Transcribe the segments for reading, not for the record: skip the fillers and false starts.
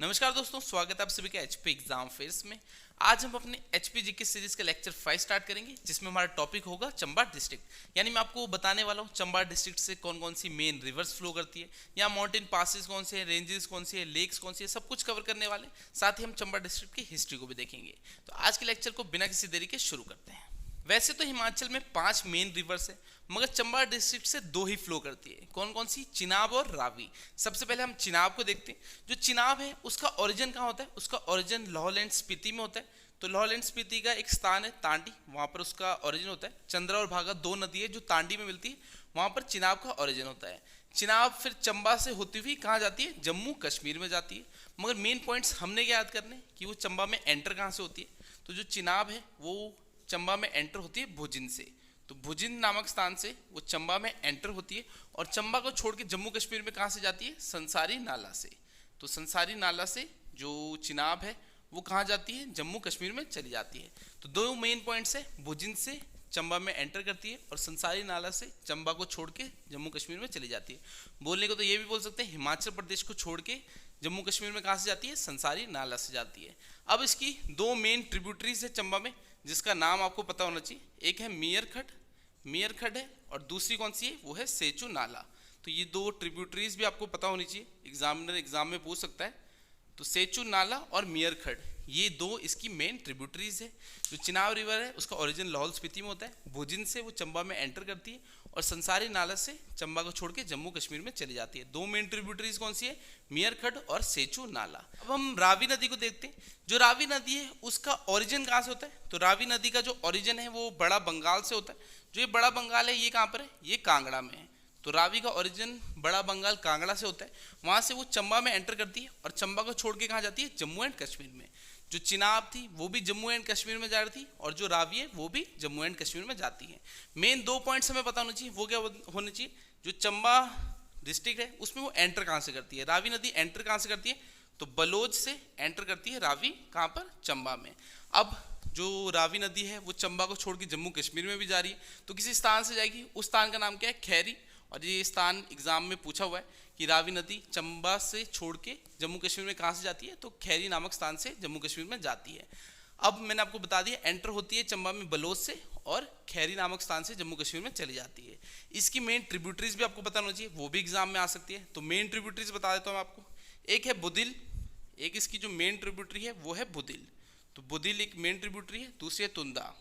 नमस्कार दोस्तों, स्वागत है आप सभी का एचपी एग्जाम फेयर्स में। आज हम अपने एचपी जीके सीरीज का लेक्चर 5 स्टार्ट करेंगे, जिसमें हमारा टॉपिक होगा चंबा डिस्ट्रिक्ट। यानी मैं आपको बताने वाला हूँ चंबा डिस्ट्रिक्ट से कौन कौन सी मेन रिवर्स फ्लो करती है, या माउंटेन पासेस कौन से हैं, रेंजेस कौन सी है, लेक्स कौन सी है, सब कुछ कवर करने वाले। साथ ही हम चंबा डिस्ट्रिक्ट की हिस्ट्री को भी देखेंगे। तो आज के लेक्चर को बिना किसी देरी के शुरू करते हैं। वैसे तो हिमाचल में 5 मेन रिवर्स है, मगर चंबा डिस्ट्रिक्ट से 2 ही फ्लो करती है। कौन कौन सी? चिनाब और रावी। सबसे पहले हम चिनाब को देखते हैं। जो चिनाब है उसका ओरिजिन कहाँ होता है? उसका ओरिजिन लाहौल एंड स्पीति में होता है। तो लाहौल एंड स्पीति का एक स्थान है तांडी, वहां पर उसका ओरिजिन होता है। चंद्रा और भागा 2 नदी है जो तांडी में मिलती है, वहां पर चिनाब का ओरिजिन होता है। चिनाब फिर चंबा से होती हुई कहाँ जाती है? जम्मू कश्मीर में जाती है। मगर मेन पॉइंट्स हमने क्या याद करने कि वो चंबा में एंटर कहाँ से होती है। तो जो चिनाब है वो चंबा में एंटर होती है भुजिन से। तो भुजिन नामक स्थान से वो चंबा में एंटर होती है, और चंबा को छोड़ के जम्मू कश्मीर में कहाँ से जाती है? संसारी नाला से। तो संसारी नाला से जो चिनाब है वो कहाँ जाती है? जम्मू कश्मीर में चली जाती है। तो 2 मेन पॉइंट्स है, भुजिन से चंबा में एंटर करती है और संसारी नाला से चंबा को छोड़ के जम्मू कश्मीर में चली जाती है। बोलने को तो ये भी बोल सकते हैं हिमाचल प्रदेश को छोड़ के जम्मू कश्मीर में कहाँ से जाती है? संसारी नाला से जाती है। अब इसकी 2 मेन ट्रिब्यूटरीज है चंबा में, जिसका नाम आपको पता होना चाहिए। एक है मियर खड है, और दूसरी कौन सी है? वो है सेचू नाला। तो ये 2 ट्रिब्यूटरीज भी आपको पता होनी चाहिए, एग्जामिनर एग्जाम में पूछ सकता है। तो सेचू नाला और मियर खड, ये 2 इसकी मेन ट्रिब्यूटरीज है। जो चिनाब रिवर है उसका ओरिजिन लाहौल स्पीति में होता है। भुजिन से वो चंबा में एंटर करती है और संसारी नाला से चंबा को छोड़ के जम्मू कश्मीर में चली जाती है। 2 मेन ट्रिब्यूटरीज कौन सी है? मियर खड और सेचू नाला। अब हम रावी नदी को देखते हैं। जो रावी नदी है उसका ओरिजिन कहाँ से होता है? तो रावी नदी का जो ओरिजिन है वो बड़ा बंगाल से होता है। जो ये बड़ा बंगाल है ये कहाँ पर है? ये कांगड़ा में है। तो रावी का ओरिजिन बड़ा बंगाल कांगड़ा से होता है। वहां से वो चंबा में एंटर करती है और चंबा को छोड़ के कहाँ जाती है? जम्मू एंड कश्मीर में। जो चिनाब थी वो भी जम्मू एंड कश्मीर में जा रही थी, और जो रावी है वो भी जम्मू एंड कश्मीर में जाती है। मेन 2 पॉइंट्स हमें पता होना चाहिए। वो क्या होने चाहिए? जो चंबा डिस्ट्रिक्ट है उसमें वो एंटर कहाँ से करती है? रावी नदी एंटर कहाँ से करती है? तो बलोच से एंटर करती है रावी। कहाँ पर? चंबा में। अब जो रावी नदी है वो चंबा को छोड़ के जम्मू कश्मीर में भी जा रही है। तो किसी स्थान से जाएगी, उस स्थान का नाम क्या है? खैरी। और ये स्थान एग्जाम में पूछा हुआ है कि रावी नदी चंबा से छोड़ के जम्मू कश्मीर में कहाँ से जाती है? तो खैरी नामक स्थान से जम्मू कश्मीर में जाती है। अब मैंने आपको बता दिया, एंटर होती है चंबा में बलोच से और खैरी नामक स्थान से जम्मू कश्मीर में चली जाती है। इसकी मेन ट्रिब्यूटरीज भी आपको पता होना चाहिए, वो भी एग्जाम में आ सकती है। तो मेन ट्रिब्यूटरीज बता देता हूँ आपको। एक है बुदिल, एक इसकी जो मेन ट्रिब्यूटरी है वो है बुदिल। तो बुदिल एक मेन ट्रिब्यूटरी है, दूसरी है तुंदा।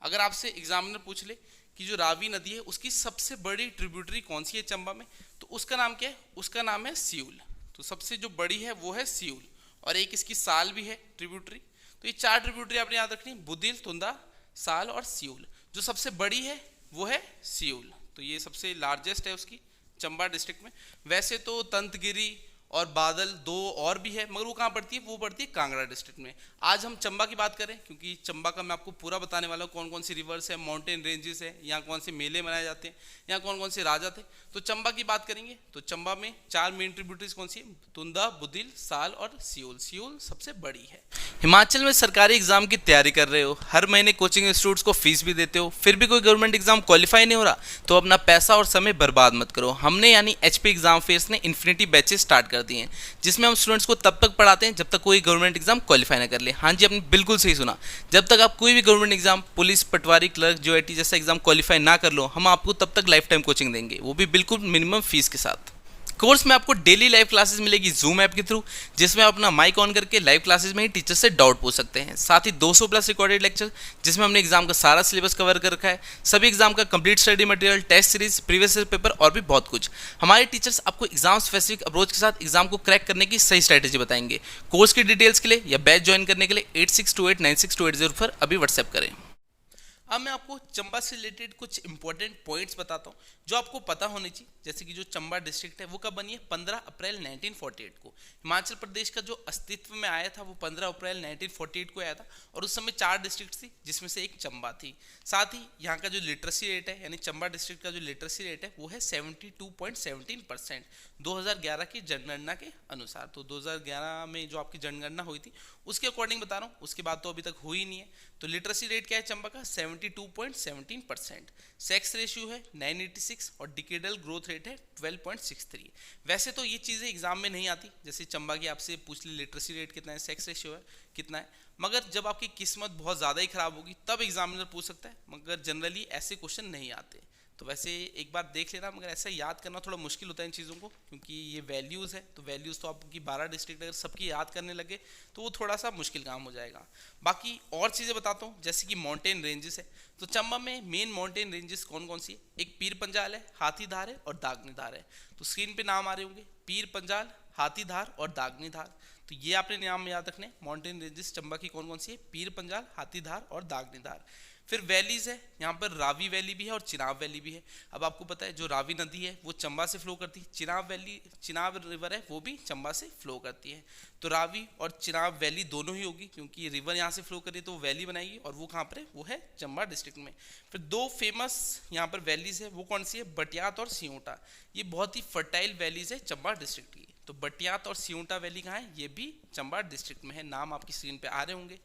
अगर आपसे एग्जामिनर पूछ ले कि जो रावी नदी है उसकी सबसे बड़ी ट्रिब्यूटरी कौन सी है चंबा में, तो उसका नाम क्या है? उसका नाम है सियूल। तो सबसे जो बड़ी है वो है सियूल, और एक इसकी साल भी है ट्रिब्यूटरी। तो ये 4 ट्रिब्यूटरी आपने याद रखनी, बुदिल, तुंदा, साल और सियूल। जो सबसे बड़ी है वो है सियूल, तो ये सबसे लार्जेस्ट है उसकी चंबा डिस्ट्रिक्ट में। वैसे तो तंतगिरी और बादल 2 और भी है, मगर वो कहाँ पड़ती है? वो पड़ती है कांगड़ा डिस्ट्रिक्ट में। आज हम चंबा की बात करें, क्योंकि चंबा का मैं आपको पूरा बताने वाला हूँ, कौन कौन सी रिवर्स है, माउंटेन रेंजेस है, यहाँ कौन से मेले मनाए जाते हैं, यहाँ कौन कौन से राजा थे। तो चंबा की बात करेंगे तो चंबा में 4 मेन ट्रिब्यूटरीज कौन सी है? तुंदा, बुदिल, साल और सियूल। सियूल सबसे बड़ी है। हिमाचल में सरकारी एग्जाम की तैयारी कर रहे हो, हर महीने कोचिंग इंस्टीट्यूट्स को फीस भी देते हो, फिर भी कोई गवर्नमेंट एग्जाम क्वालिफाई नहीं हो रहा, तो अपना पैसा और समय बर्बाद मत करो। हमने यानी एचपी एग्जाम फेयर्स ने इन्फिनिटी बैचेस स्टार्ट कर दिए हैं, जिसमें हम स्टूडेंट्स को तब तक पढ़ाते हैं जब तक कोई गवर्नमेंट एग्जाम क्वालिफाई ना कर ले। हाँ जी, आपने बिल्कुल सही सुना, जब तक आप कोई भी गवर्नमेंट एग्जाम, पुलिस, पटवारी, क्लर्क, जोआईटी जैसा एग्जाम क्वालिफाई ना कर लो, हम आपको तब तक लाइफ टाइम कोचिंग देंगे, वो भी बिल्कुल मिनिमम फीस के साथ। कोर्स में आपको डेली लाइव क्लासेस मिलेगी जूम ऐप के थ्रू, जिसमें आप अपना माइक ऑन करके लाइव क्लासेस में ही टीचर से डाउट पूछ सकते हैं। साथ ही 200 प्लस रिकॉर्डेड लेक्चर, जिसमें हमने एग्जाम का सारा सिलेबस कवर कर रखा है, सभी एग्जाम का complete study material, test series, previous year paper और भी बहुत कुछ। हमारे टीचर्स आपको एग्जाम स्पेसिफिक अप्रोच के साथ एग्जाम को क्रैक करने की सही स्ट्रैटेजी बताएंगे। कोर्स की डिटेल्स के लिए या बैच ज्वाइन करने के लिए 86289628 पर अभी व्हाट्सएप करें। अब मैं आपको चंबा से रिलेटेड कुछ इंपॉर्टेंट पॉइंट्स बताता हूँ जो आपको पता होने चाहिए। जैसे कि जो चंबा डिस्ट्रिक्ट है वो कब बनी है? 15 अप्रैल 1948 को। हिमाचल प्रदेश का जो अस्तित्व में आया था वो 15 अप्रैल 1948 को आया था, और उस समय 4 डिस्ट्रिक्ट थी जिसमें से एक चंबा थी। साथ ही यहाँ का जो लिटरेसी रेट है, यानी चंबा डिस्ट्रिक्ट का जो लिटरेसी रेट है वो है 72.17% 2011 की जनगणना के अनुसार। तो 2011 में जो आपकी जनगणना हुई थी उसके अकॉर्डिंग बता रहा हूँ, उसके बाद तो अभी तक हुई नहीं है। तो लिटरेसी रेट क्या है चंबा का? 72.17%, सेक्स रेशियो है 986 और डिकेडल ग्रोथ रेट है 12.63। वैसे तो ये चीज़ें एग्जाम में नहीं आती, जैसे चंबा की आपसे पूछ ली लिटरेसी रेट कितना है, सेक्स रेशियो है कितना है, मगर जब आपकी किस्मत बहुत ज़्यादा ही खराब होगी तब एग्जामिनर पूछ सकता है, मगर जनरली ऐसे क्वेश्चन नहीं आते। तो वैसे एक बार देख लेना, मगर ऐसा याद करना थोड़ा मुश्किल होता है इन चीज़ों को, क्योंकि ये वैल्यूज़ है, तो वैल्यूज़ तो आपकी 12 डिस्ट्रिक्ट अगर सबकी याद करने लगे तो वो थोड़ा सा मुश्किल काम हो जाएगा। बाकी और चीज़ें बताता हूँ, जैसे कि माउंटेन रेंजेस है, तो चंबा में मेन माउंटेन रेंजेस कौन कौन सी है? एक पीर पंजाल है, हाथीधार है और दागनीधार है। तो स्क्रीन पे नाम आ रहे होंगे, पीर पंजाल, हाथीधार और दागनीधार। तो ये आपने नाम याद रखने। माउंटेन रेंजेस चंबा की कौन कौन सी है? पीर पंजाल, हाथीधार और दागनीधार। फिर वैलीज है, यहाँ पर रावी वैली भी है और चिनाब वैली भी है। अब आपको पता है जो रावी नदी है वो चंबा से फ्लो करती है, चिनाब रिवर है वो भी चंबा से फ्लो करती है। तो रावी और चिनाब वैली दोनों ही होगी, क्योंकि रिवर यहाँ से फ्लो करी तो वो वैली बनाएगी, और वो कहाँ पर है? वो है चंबा डिस्ट्रिक्ट में। फिर दो फेमस यहाँ पर वैलीज है, वो कौन सी है? बटियात और सियोटा। ये बहुत ही फर्टाइल वैलीज है चंबा डिस्ट्रिक्ट की। तो बटियात और सियोटा वैली कहाँ है? ये भी चंबा डिस्ट्रिक्ट में है। नाम आपकी स्क्रीन पे आ रहे होंगे।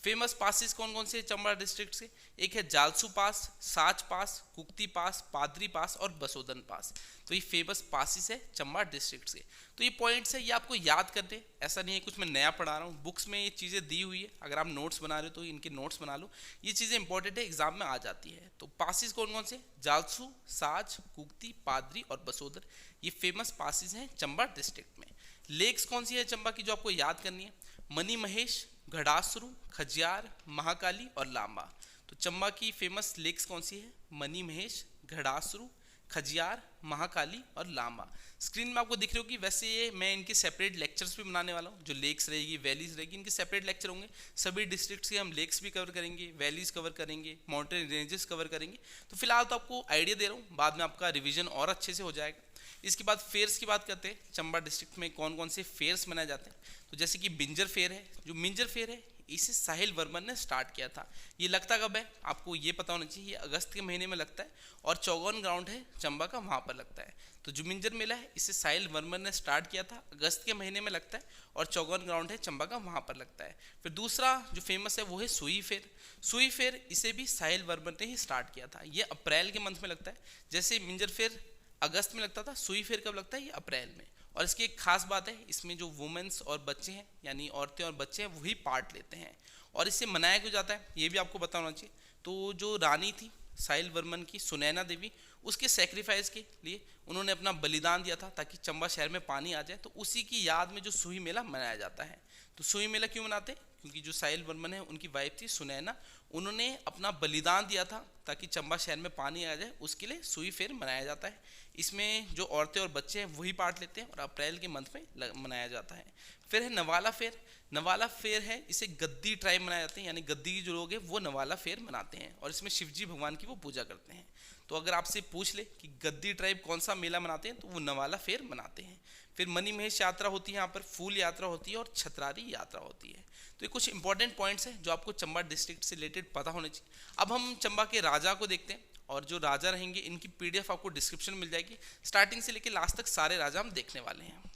फेमस पासिस कौन कौन से चंबा डिस्ट्रिक्ट से? एक है जालसू पास, साच पास, कुक्ति पास, पादरी पास और बसोदन पास। तो ये फेमस पासिस है चंबा डिस्ट्रिक्ट से। तो ये पॉइंट्स है, ये आपको याद करते, ऐसा नहीं है कुछ मैं नया पढ़ा रहा हूँ, बुक्स में ये चीज़ें दी हुई है। अगर आप नोट्स बना रहे हो तो इनके नोट्स बना लो, ये चीज़ें इंपॉर्टेंट है, एग्जाम में आ जाती है। तो पासिस कौन कौन से? जालसू, साच, कुक्ति, पादरी और बसोदर, ये फेमस पासिस हैं चंबा डिस्ट्रिक्ट में। लेक्स कौन सी है चंबा की जो आपको याद करनी है? मनी महेश, घड़ासरू, खजियार, महाकाली और लांबा। तो चंबा की फेमस लेक्स कौन सी है? मनी महेश, घड़ासरू, खजियार, महाकाली और लांबा। स्क्रीन में आपको दिख रही होगी। वैसे ये मैं इनके सेपरेट लेक्चर्स भी बनाने वाला हूँ, जो लेक्स रहेगी, वैलीज रहेगी, इनके सेपरेट लेक्चर होंगे। सभी डिस्ट्रिक्ट्स के हम लेक्स भी कवर करेंगे, वैलीज कवर करेंगे, माउंटेन रेंजेस कवर करेंगे। तो फिलहाल तो आपको आइडिया दे रहा हूँ, बाद में आपका रिविजन और अच्छे से हो जाएगा। इसके बाद फेयर्स की बात करते हैं, चंबा डिस्ट्रिक्ट में कौन कौन से फेयर्स मनाए जाते हैं। तो जैसे कि मिंजर फेयर है, जो मिंजर फेयर है इसे साहिल वर्मन ने स्टार्ट किया था। ये लगता कब है? आपको ये पता होना चाहिए, ये अगस्त के महीने में लगता है और चौगन ग्राउंड है चंबा का, वहाँ पर लगता है। तो जो मिंजर मेला है इसे साहिल वर्मन ने स्टार्ट किया था, अगस्त के महीने में लगता है और चौगन ग्राउंड है चंबा का, वहाँ पर लगता है। फिर दूसरा जो फेमस है वो है सुई फेयर। सुई फेयर इसे भी साहिल वर्मन ने ही स्टार्ट किया था, ये अप्रैल के मंथ में लगता है। जैसे मिंजर फेयर अगस्त में लगता था, सुई फेयर कब लगता है? ये अप्रैल में। और इसकी एक खास बात है, इसमें जो वुमेन्स और बच्चे हैं, यानी औरतें और बच्चे हैं, वही पार्ट लेते हैं। और इसे मनाया क्यों जाता है ये भी आपको पता होना चाहिए। तो जो रानी थी साहिल वर्मन की, सुनैना देवी, उसके सेक्रीफाइस के लिए उन्होंने अपना बलिदान दिया था ताकि चंबा शहर में पानी आ जाए। तो उसी की याद में जो सुई मेला मनाया जाता है। तो सुई मेला क्यों मनाते हैं? क्योंकि जो साहिल वर्मन है उनकी वाइफ थी सुनैना, उन्होंने अपना बलिदान दिया था ताकि चंबा शहर में पानी आ जाए, उसके लिए सुई फेयर मनाया जाता है। इसमें जो औरतें और बच्चे हैं वही पार्ट लेते हैं और अप्रैल के मंथ में मनाया जाता है। फिर है नवाला फेयर। नवाला फेयर है, इसे गद्दी ट्राइब मनाए जाते हैं, यानी गद्दी के जो लोग हैं वो नवाला फेयर मनाते हैं और इसमें शिवजी भगवान की वो पूजा करते हैं। तो अगर आपसे पूछ ले कि गद्दी ट्राइब कौन सा मेला मनाते हैं तो वो नवाला फेयर मनाते हैं। फिर मनी महेश यात्रा होती है, यहाँ पर फूल यात्रा होती है और छतरारी यात्रा होती है। तो ये कुछ इंपॉर्टेंट पॉइंट्स हैं जो आपको चंबा डिस्ट्रिक्ट से रिलेटेड पता होने चाहिए। अब हम चंबा के राजा को देखते हैं, और जो राजा रहेंगे इनकी पीडीएफ आपको डिस्क्रिप्शन मिल जाएगी। स्टार्टिंग से लेकर लास्ट तक सारे राजा हम देखने वाले हैं।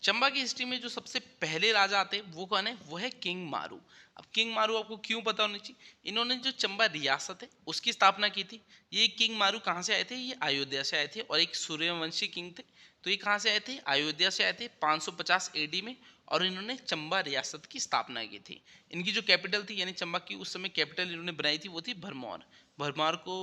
चंबा की हिस्ट्री में जो सबसे पहले राजा आते हैं वो कौन है? वो है किंग मारू। अब किंग मारू आपको क्यों पता होना चाहिए? इन्होंने जो चंबा रियासत है उसकी स्थापना की थी। ये किंग मारू कहाँ से आए थे? ये अयोध्या से आए थे और एक सूर्यवंशी किंग थे। तो ये कहाँ से आए थे? अयोध्या से आए थे 550 एडी में, और इन्होंने चंबा रियासत की स्थापना की थी। इनकी जो कैपिटल थी, यानी चंबा की उस समय कैपिटल इन्होंने बनाई थी, वो थी भरमौर। भरमौर को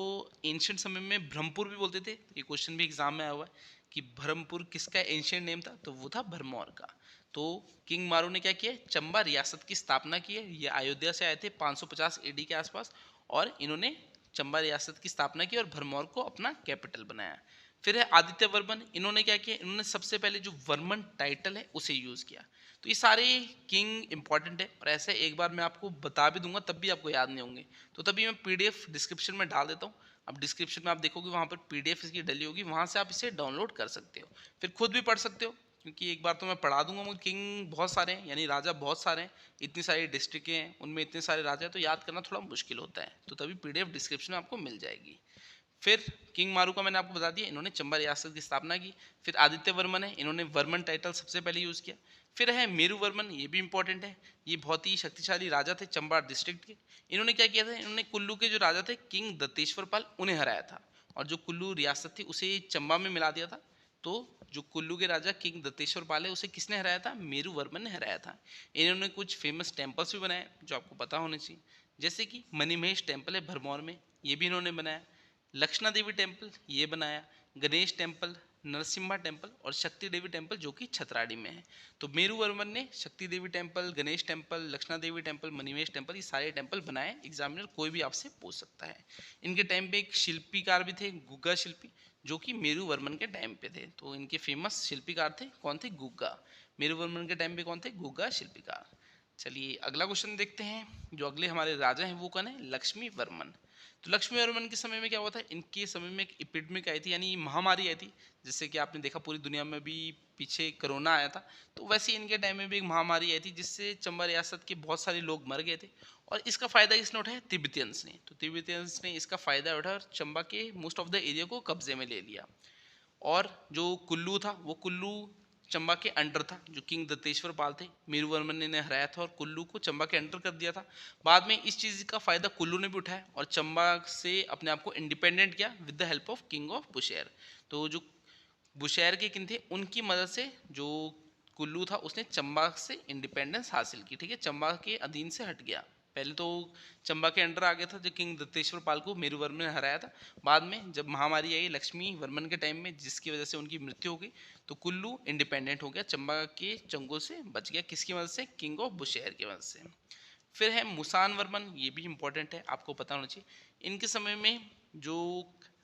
एंशिएंट समय में ब्रह्मपुर भी बोलते थे। ये क्वेश्चन भी एग्जाम में आया हुआ है कि ब्रह्मपुर किसका एंशिएंट नेम था, तो वो था भरमौर का। तो किंग मारू ने क्या किया? चंबा रियासत की स्थापना की है। ये अयोध्या से आए थे 550 एडी के आसपास, और इन्होंने चंबा रियासत की स्थापना की और भरमौर को अपना कैपिटल बनाया। फिर है आदित्य वर्मन। इन्होंने क्या किया? इन्होंने सबसे पहले जो वर्मन टाइटल है उसे यूज किया। तो ये सारे किंग इंपॉर्टेंट है, और ऐसे एक बार मैं आपको बता भी दूंगा तब भी आपको याद नहीं होंगे, तो तभी मैं पीडीएफ डिस्क्रिप्शन में डाल देता हूँ। अब डिस्क्रिप्शन में आप देखोगे वहाँ पर पीडीएफ इसकी डली होगी, वहाँ से आप इसे डाउनलोड कर सकते हो, फिर खुद भी पढ़ सकते हो। क्योंकि एक बार तो मैं पढ़ा दूंगा, मगर किंग बहुत सारे हैं, यानी राजा बहुत सारे हैं, इतनी सारी डिस्ट्रिक्टें हैं, उनमें इतने सारे राजा हैं, तो याद करना थोड़ा मुश्किल होता है। तो तभी पीडीएफ डिस्क्रिप्शन में आपको मिल जाएगी। फिर किंग मारू का मैंने आपको बता दिया, इन्होंने चंबा रियासत की स्थापना की। फिर आदित्य वर्मन है, इन्होंने वर्मन टाइटल सबसे पहले यूज़ किया। फिर है मेरुवर्मन, ये भी इंपॉर्टेंट है। ये बहुत ही शक्तिशाली राजा थे चंबा डिस्ट्रिक्ट के। इन्होंने क्या किया था, इन्होंने कुल्लू के जो राजा थे किंग दत्तेश्वर पाल, उन्हें हराया था और जो कुल्लू रियासत थी उसे चंबा में मिला दिया था। तो जो कुल्लू के राजा किंग दत्तेश्वर पाल है उसे किसने हराया था, मेरुवर्मन ने हराया था। इन्होंने कुछ फेमस टेम्पल्स भी बनाए जो आपको पता होने चाहिए, जैसे कि मणिमहेश टेम्पल है भरमौर में, ये भी इन्होंने बनाया। लक्षणा देवी टेम्पल ये बनाया, गणेश टेम्पल, नरसिम्हा टेम्पल और शक्ति देवी टेम्पल जो कि छतराड़ी में है। तो मेरुवर्मन ने शक्ति देवी टेम्पल, गणेश टेम्पल, लक्षणा देवी टेम्पल, मणिमहेश टेम्पल, ये सारे टेम्पल बनाए। एग्जामिनर कोई भी आपसे पूछ सकता है। इनके टाइम पे एक शिल्पीकार भी थे, गुग्गा शिल्पी, जो कि मेरुवर्मन के टाइम पे थे। तो इनके फेमस शिल्पीकार थे कौन थे, गुग्गा। मेरुवर्मन के टाइम पे कौन थे, गुग्गा शिल्पीकार। चलिए अगला क्वेश्चन देखते हैं। जो अगले हमारे राजा हैं वो कौन है, लक्ष्मी वर्मन। तो लक्ष्मी वर्मन के समय में क्या हुआ था, इनके समय में एक एपिडेमिक आई थी, यानी महामारी आई थी। जैसे कि आपने देखा पूरी दुनिया में भी पीछे कोरोना आया था, तो वैसे इनके टाइम में भी एक महामारी आई थी जिससे चंबा रियासत के बहुत सारे लोग मर गए थे। और इसका फायदा किसने उठाया, तिब्बतियंस ने। तो तिब्बतियंस ने इसका फायदा उठाया और चंबा के मोस्ट ऑफ द एरिया को कब्जे में ले लिया। और जो कुल्लू था वो कुल्लू चंबा के अंडर था। जो किंग दत्तेश्वर पाल थे, मेरुवर्मन ने हराया था और कुल्लू को चंबा के अंडर कर दिया था। बाद में इस चीज़ का फायदा कुल्लू ने भी उठाया और चंबा से अपने आप को इंडिपेंडेंट किया with the help of king of Bushehr. तो जो बुशेयर के किन थे, उनकी मदद से जो कुल्लू था उसने चंबा से इंडिपेंडेंस हासिल की। ठीक है, चंबा के अधीन से हट गया। पहले तो चंबा के अंडर आ गया था जो किंग दत्तेश्वर पाल को मेरुवर्मन ने हराया था। बाद में जब महामारी आई लक्ष्मी वर्मन के टाइम में, जिसकी वजह से उनकी मृत्यु हो गई, तो कुल्लू इंडिपेंडेंट हो गया, चंबा के चंगुल से बच गया। किसकी मदद से, किंग ऑफ बुशेयर की मदद से। फिर है मुसान वर्मन, ये भी इंपॉर्टेंट है, आपको पता होना चाहिए। इनके समय में जो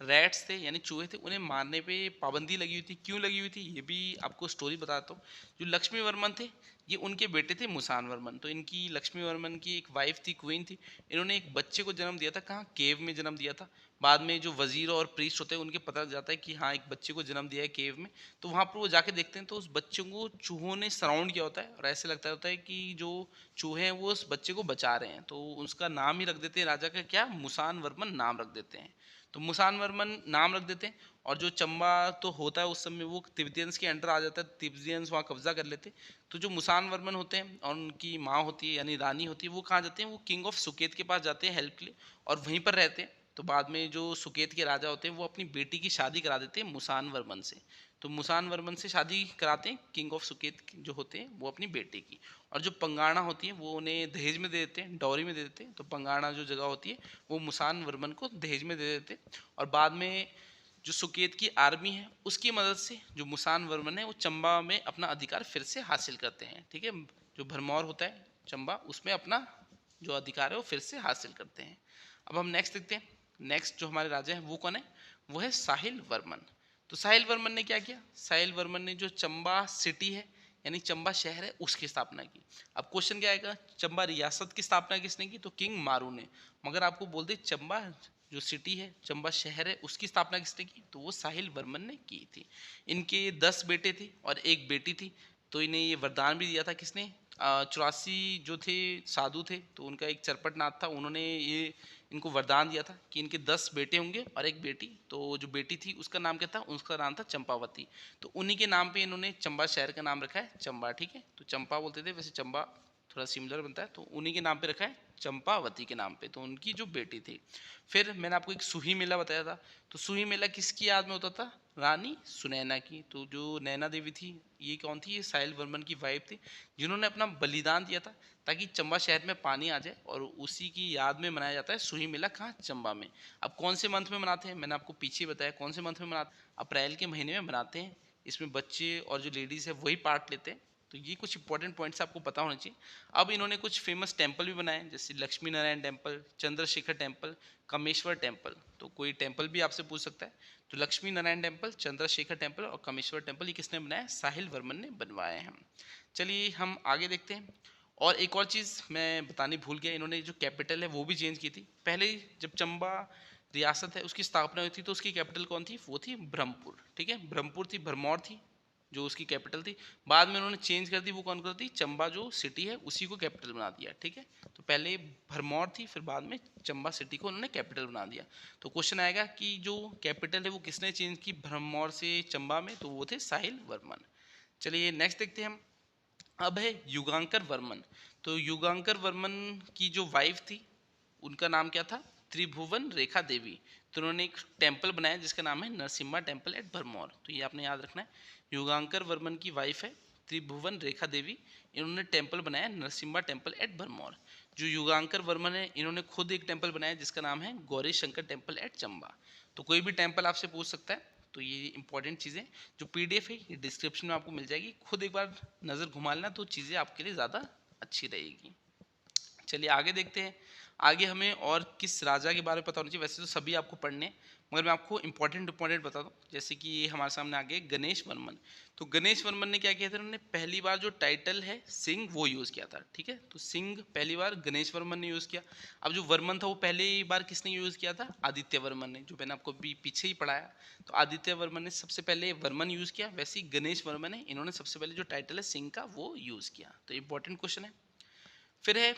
रैट्स थे यानी चूहे थे, उन्हें मारने पे पाबंदी लगी हुई थी। क्यों लगी हुई थी, ये भी आपको स्टोरी बताता हूँ। जो लक्ष्मी वर्मन थे ये उनके बेटे थे मुसान वर्मन। तो इनकी लक्ष्मी वर्मन की एक वाइफ थी, क्वीन थी। इन्होंने एक बच्चे को जन्म दिया था, कहाँ, केव में जन्म दिया था। बाद में जो वजीर और प्रीस्ट होते हैं उनके पता जाता है कि हाँ एक बच्चे को जन्म दिया है केव में। तो वहाँ पर वो जाके देखते हैं तो उस बच्चे को चूहों ने सराउंड किया होता है और ऐसे लगता होता है कि जो चूहे हैं वो उस बच्चे को बचा रहे हैं। तो उसका नाम ही रख देते हैं राजा का, क्या, मुसान वर्मन नाम रख देते हैं। तो मुसान वर्मन नाम रख देते हैं। और जो चंबा तो होता है उस समय वो तिब्बतियंस के अंडर आ जाता है, तिब्बतियंस वहाँ कब्जा कर लेते हैं। तो जो मुसान वर्मन होते हैं और उनकी माँ होती है यानी रानी होती है, वो कहाँ जाते हैं, वो किंग ऑफ सुकेत के पास जाते हैं हेल्प के लिए और वहीं पर रहते हैं। तो बाद में जो सुकेत के राजा होते हैं वो अपनी बेटी की शादी करा देते हैं मुसान वर्मन से। तो मुसान वर्मन से शादी कराते हैं किंग ऑफ सुकेत जो होते हैं वो अपनी बेटी की। और जो पंगाणा होती है वो उन्हें दहेज में दे देते हैं, डॉरी में दे देते हैं। तो पंगाणा जो जगह होती है वो मुसान वर्मन को दहेज में दे देते हैं। और बाद में जो सुकेत की आर्मी है उसकी मदद से जो मुसान वर्मन है वो चंबा में अपना अधिकार फिर से हासिल करते हैं। ठीक है, जो भरमौर होता है चंबा उसमें अपना जो अधिकार है वो फिर से हासिल करते हैं। अब हम नेक्स्ट देखते हैं। नेक्स्ट जो हमारे राजा हैं वो कौन है, वो है साहिल वर्मन। तो साहिल वर्मन ने क्या किया, साहिल वर्मन ने जो चंबा सिटी है यानी चंबा शहर है उसकी स्थापना की। अब क्वेश्चन क्या आएगा, चंबा रियासत की स्थापना किसने की, तो किंग मारू ने। मगर आपको बोल दे चंबा जो सिटी है, चंबा शहर है, उसकी स्थापना किसने की, तो वो साहिल वर्मन ने की थी। इनके 10 बेटे थे और एक बेटी थी। तो इन्हें ये वरदान भी दिया था किसने, 84 जो थे साधु थे, तो उनका एक चरपट नाथ था, उन्होंने ये इनको वरदान दिया था कि इनके 10 बेटे होंगे और एक बेटी। तो जो बेटी थी उसका नाम क्या था, उसका नाम था चंपावती। तो उन्हीं के नाम पे इन्होंने चंबा शहर का नाम रखा है चंबा। ठीक है, तो चंपा बोलते थे, वैसे चंबा थोड़ा सिमिलर बनता है, तो उन्हीं के नाम पे रखा है चंपावती के नाम पे, तो उनकी जो बेटी थी। फिर मैंने आपको एक सुही मेला बताया था। तो सुही मेला किसकी याद में होता था, रानी सुनैना की। तो जो नैना देवी थी ये कौन थी, ये साहिल वर्मन की वाइफ थी, जिन्होंने अपना बलिदान दिया था ताकि चंबा शहर में पानी आ जाए। और उसी की याद में मनाया जाता है सुही मेला, कहाँ, चंबा में। अब कौन से मंथ में मनाते हैं, मैंने आपको पीछे बताया कौन से मंथ में मनाते, अप्रैल के महीने में मनाते हैं। इसमें बच्चे और जो लेडीज़ है वही पार्ट लेते हैं। तो ये कुछ इंपॉर्टेंट पॉइंट्स आपको पता होना चाहिए। अब इन्होंने कुछ फेमस टेम्पल भी बनाए जैसे Lakshmi Narayan temple, Chandrashekhar temple, Kameshwar temple. तो कोई टेम्पल भी आपसे पूछ सकता है। तो लक्ष्मी नारायण टेम्पल, चंद्रशेखर टेम्पल और कमेश्वर टेम्पल ये किसने बनाया, साहिल वर्मन ने बनवाए हैं। चलिए हम आगे देखते हैं। और एक और चीज़ मैं बतानी भूल गया, इन्होंने जो कैपिटल है वो भी चेंज की थी। पहले जब चंबा रियासत है उसकी स्थापना हुई थी तो उसकी कैपिटल कौन थी, वो थी ब्रह्मपुर। ठीक है, ब्रह्मपुर थी, भरमौर थी जो उसकी कैपिटल थी। बाद में उन्होंने चेंज कर दी, वो कौन कर दी, चंबा जो सिटी है उसी को कैपिटल बना दिया। ठीक है, तो पहले भरमौर थी फिर बाद में चंबा सिटी को उन्होंने कैपिटल बना दिया। तो क्वेश्चन आएगा कि जो कैपिटल है वो किसने चेंज की भरमौर से चंबा में, तो वो थे साहिल वर्मन। चलिए नेक्स्ट देखते हैं हम। अब है युगांकर वर्मन। तो युगांकर वर्मन की जो वाइफ थी उनका नाम क्या था, त्रिभुवन रेखा देवी। तो उन्होंने एक टेम्पल बनाया जिसका नाम है नरसिम्हा टेम्पल एट भरमौर। तो ये आपने याद रखना है, युगांकर वर्मन की वाइफ है त्रिभुवन रेखा देवी, इन्होंने टेम्पल बनाया नरसिम्हा टेम्पल एट भरमौर। जो युगांकर वर्मन है इन्होंने खुद एक टेम्पल बनाया जिसका नाम है गौरी शंकर टेम्पल एट चंबा। तो कोई भी टेम्पल आपसे पूछ सकता है, तो ये इंपॉर्टेंट चीज़ें जो पीडीएफ है ये डिस्क्रिप्शन में आपको मिल जाएगी, खुद एक बार नज़र घुमा लेना तो चीज़ें आपके लिए ज़्यादा अच्छी रहेगी। चलिए आगे देखते हैं, आगे हमें और किस राजा के बारे में पता होना चाहिए। वैसे तो सभी आपको पढ़ने, मगर मैं आपको इंपॉर्टेंट बता दूं, जैसे कि ये हमारे सामने आगे गणेश वर्मन। तो गणेश वर्मन ने क्या किया था, उन्होंने पहली बार जो टाइटल है सिंह वो यूज़ किया था। ठीक है, तो सिंह पहली बार गणेश वर्मन ने यूज़ किया। अब जो वर्मन था वो पहली बार किसने यूज़ किया था, आदित्य वर्मन ने, जो मैंने आपको भी पीछे ही पढ़ाया। तो आदित्य वर्मन ने सबसे पहले वर्मन यूज़ किया, वैसे ही गणेश वर्मन है इन्होंने सबसे पहले जो टाइटल है सिंह का वो यूज़ किया। तो इंपॉर्टेंट क्वेश्चन है। फिर है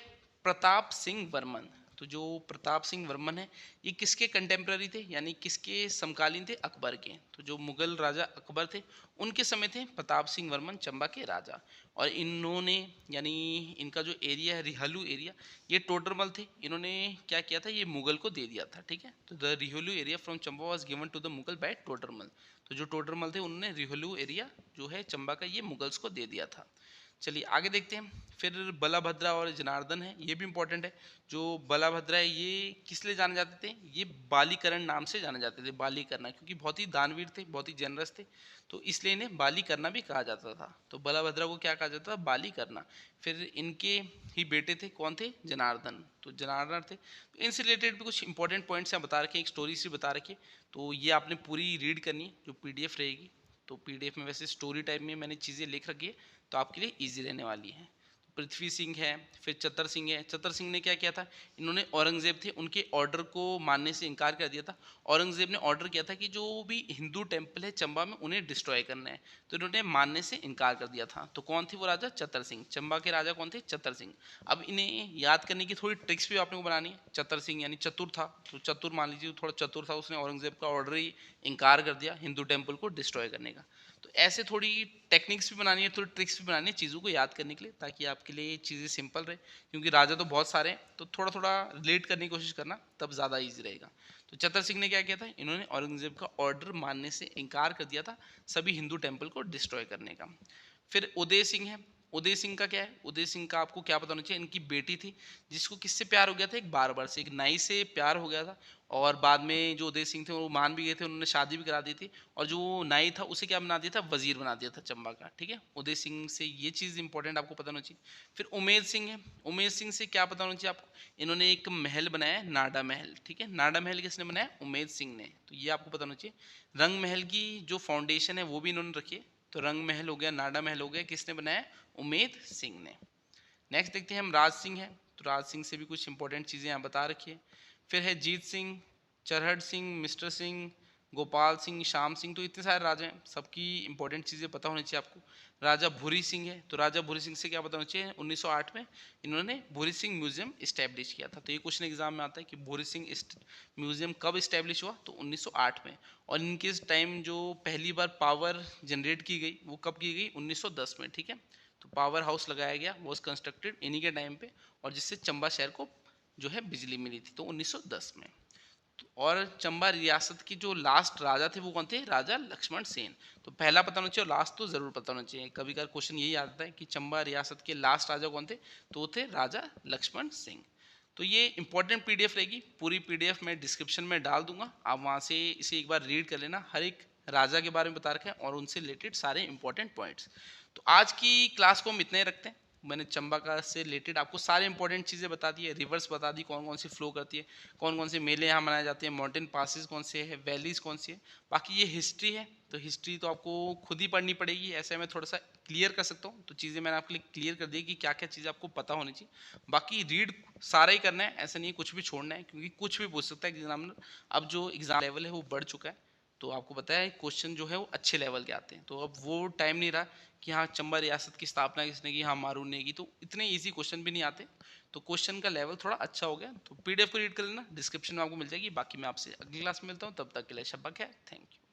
प्रताप सिंह वर्मन। तो जो प्रताप सिंह वर्मन है ये किसके कंटेम्प्रेरी थे, यानी किसके समकालीन थे, अकबर के। तो जो मुगल राजा अकबर थे उनके समय थे प्रताप सिंह वर्मन चंबा के राजा। और इन्होंने, यानी इनका जो एरिया है रिहलू एरिया, ये टोडरमल थे, इन्होंने क्या किया था, ये मुगल को दे दिया था। ठीक है, तो the Rihlu area from Chamba was given to the Mughal by Todarmal. तो जो टोडरमल थे उन्होंने रिहलू एरिया जो है चंबा का ये मुगल्स को दे दिया था। चलिए आगे देखते हैं। फिर बलाभद्रा और जनार्दन है, ये भी इंपॉर्टेंट है। जो बलाभद्रा है ये किस लिए जाने जाते थे, ये बालीकरण नाम से जाने जाते थे, बालीकरना, क्योंकि बहुत ही दानवीर थे, बहुत ही जनरस थे, तो इसलिए इन्हें बालीकरना भी कहा जाता था। तो बलाभद्रा को क्या कहा जाता था, बालीकरना। फिर इनके ही बेटे थे, कौन थे, जनार्दन। तो जनार्दन थे, तो इनसे रिलेटेड भी कुछ इंपॉर्टेंट पॉइंट्स यहाँ बता रखे हैं, एक स्टोरी से बता रखी है। तो ये आपने पूरी रीड करनी है, जो पीडीएफ रहेगी। तो पीडीएफ में वैसे स्टोरी टाइप में मैंने चीज़ें लिख रखी है, तो आपके लिए ईजी रहने वाली है। पृथ्वी सिंह है, फिर चतर सिंह है। चतर सिंह ने क्या किया था, इन्होंने औरंगजेब थे उनके ऑर्डर को मानने से इनकार कर दिया था। औरंगजेब ने ऑर्डर किया था कि जो भी हिंदू टेम्पल है चंबा में उन्हें डिस्ट्रॉय करना है, तो इन्होंने मानने से इनकार कर दिया था। तो कौन थे वो राजा, चतर सिंह। चंबा के राजा कौन थे, चतर सिंह। अब इन्हें याद करने की थोड़ी ट्रिक्स भी आपने को बनानी है। चतर सिंह यानी चतुर था, तो चतुर मान लीजिए थोड़ा चतुर था, उसने औरंगजेब का ऑर्डर ही इनकार कर दिया हिंदू टेम्पल को डिस्ट्रॉय करने का। तो ऐसे थोड़ी टेक्निक्स भी बनानी है, थोड़ी ट्रिक्स भी बनानी है चीज़ों को याद करने के लिए, ताकि आपके लिए चीज़ें सिंपल रहे, क्योंकि राजा तो बहुत सारे हैं, तो थोड़ा थोड़ा रिलेट करने की कोशिश करना, तब ज़्यादा ईजी रहेगा। तो चतर सिंह ने क्या किया था, इन्होंने औरंगजेब का ऑर्डर मानने से इनकार कर दिया था सभी हिंदू टेम्पल को डिस्ट्रॉय करने का। फिर उदय सिंह है। उदय सिंह का क्या है, उदय सिंह का आपको क्या पता होना चाहिए, इनकी बेटी थी जिसको किससे प्यार हो गया था, एक बारबर से, एक नाई से प्यार हो गया था। और बाद में जो उदय सिंह थे वो मान भी गए थे, उन्होंने शादी भी करा दी थी। और जो नाई था उसे क्या बना दिया था, वजीर बना दिया था चंबा का। ठीक है, उदय सिंह से ये चीज़ इंपॉर्टेंट आपको पता होना चाहिए। फिर उमेद सिंह है। उमेद सिंह से क्या पता होना चाहिए आपको, इन्होंने एक महल बनाया है, नाडा महल। ठीक है, नाडा महल किसने बनाया, उमेद सिंह ने। तो ये आपको पता होना चाहिए। रंग महल की जो फाउंडेशन है वो भी इन्होंने रखी है। तो रंग महल हो गया, नाडा महल हो गया, किसने बनाया, उमेद सिंह ने। नेक्स्ट देखते हैं हम राज सिंह है। तो राज सिंह से भी कुछ इंपॉर्टेंट चीज़ें यहाँ बता रखी है। फिर है जीत सिंह, चरहट सिंह, मिस्टर सिंह, गोपाल सिंह, श्याम सिंह। तो इतने सारे राजा हैं, सबकी इंपॉर्टेंट चीज़ें पता होनी चाहिए आपको। राजा भूरी सिंह है। तो राजा भूरी सिंह से क्या पता होना चाहिए, 1908 में इन्होंने भूरी सिंह म्यूजियम इस्टेब्लिश किया था। तो ये क्वेश्चन एग्जाम में आता है कि भूरी सिंह म्यूजियम कब इस्टेब्लिश हुआ, तो 1908 में। और इनके टाइम जो पहली बार पावर जनरेट की गई वो कब की गई, 1910 में। ठीक है, तो पावर हाउस लगाया गया, वॉज कंस्ट्रक्टेड इन्हीं के टाइम पे, और जिससे चंबा शहर को जो है बिजली मिली थी, तो 1910 में। और चंबा रियासत की जो लास्ट राजा थे वो कौन थे, राजा लक्ष्मण सेन। तो पहला पता होना चाहिए और लास्ट तो जरूर पता होना चाहिए। कभी कभी क्वेश्चन यही आता है कि चंबा रियासत के लास्ट राजा कौन थे, तो वो थे राजा लक्ष्मण सिंह। तो ये इंपॉर्टेंट पीडीएफ रहेगी, पूरी पीडीएफ मैं डिस्क्रिप्शन में डाल दूंगा, आप वहाँ से इसे एक बार रीड कर लेना। हर एक राजा के बारे में बता रखे हैं और उनसे रिलेटेड सारे इंपॉर्टेंट पॉइंट्स। तो आज की क्लास को हम इतना ही रखते हैं। मैंने चंबा का से रिलेटेड आपको सारे इंपॉर्टेंट चीज़ें बता दी है, रिवर्स बता दी कौन कौन सी फ्लो करती है, कौन कौन से मेले यहाँ मनाए जाते हैं, माउंटेन पासिस कौन से है, वैलीज कौन सी है। बाकी ये हिस्ट्री है, तो हिस्ट्री तो आपको खुद ही पढ़नी पड़ेगी, ऐसे मैं थोड़ा सा क्लियर कर सकता हूँ। तो चीज़ें मैंने आपके लिए क्लियर कर दी कि क्या क्या चीज़ें आपको पता होनी चाहिए। बाकी रीड सारा ही करना है, ऐसा नहीं है कुछ भी छोड़ना है, क्योंकि कुछ भी पूछ सकता है एग्जामिनर। अब जो एग्जाम लेवल है वो बढ़ चुका है, तो आपको पता है क्वेश्चन जो है वो अच्छे लेवल के आते हैं। तो अब वो टाइम नहीं रहा कि हाँ चंबा रियासत की स्थापना किसने की, हाँ मारून ने की, तो इतने इजी क्वेश्चन भी नहीं आते। तो क्वेश्चन का लेवल थोड़ा अच्छा हो गया। तो पीडीएफ को रीड कर लेना, डिस्क्रिप्शन में आपको मिल जाएगी। बाकी मैं आपसे अगली क्लास में मिलता हूँ, तब तक के लिए शब्बा खैर, थैंक यू।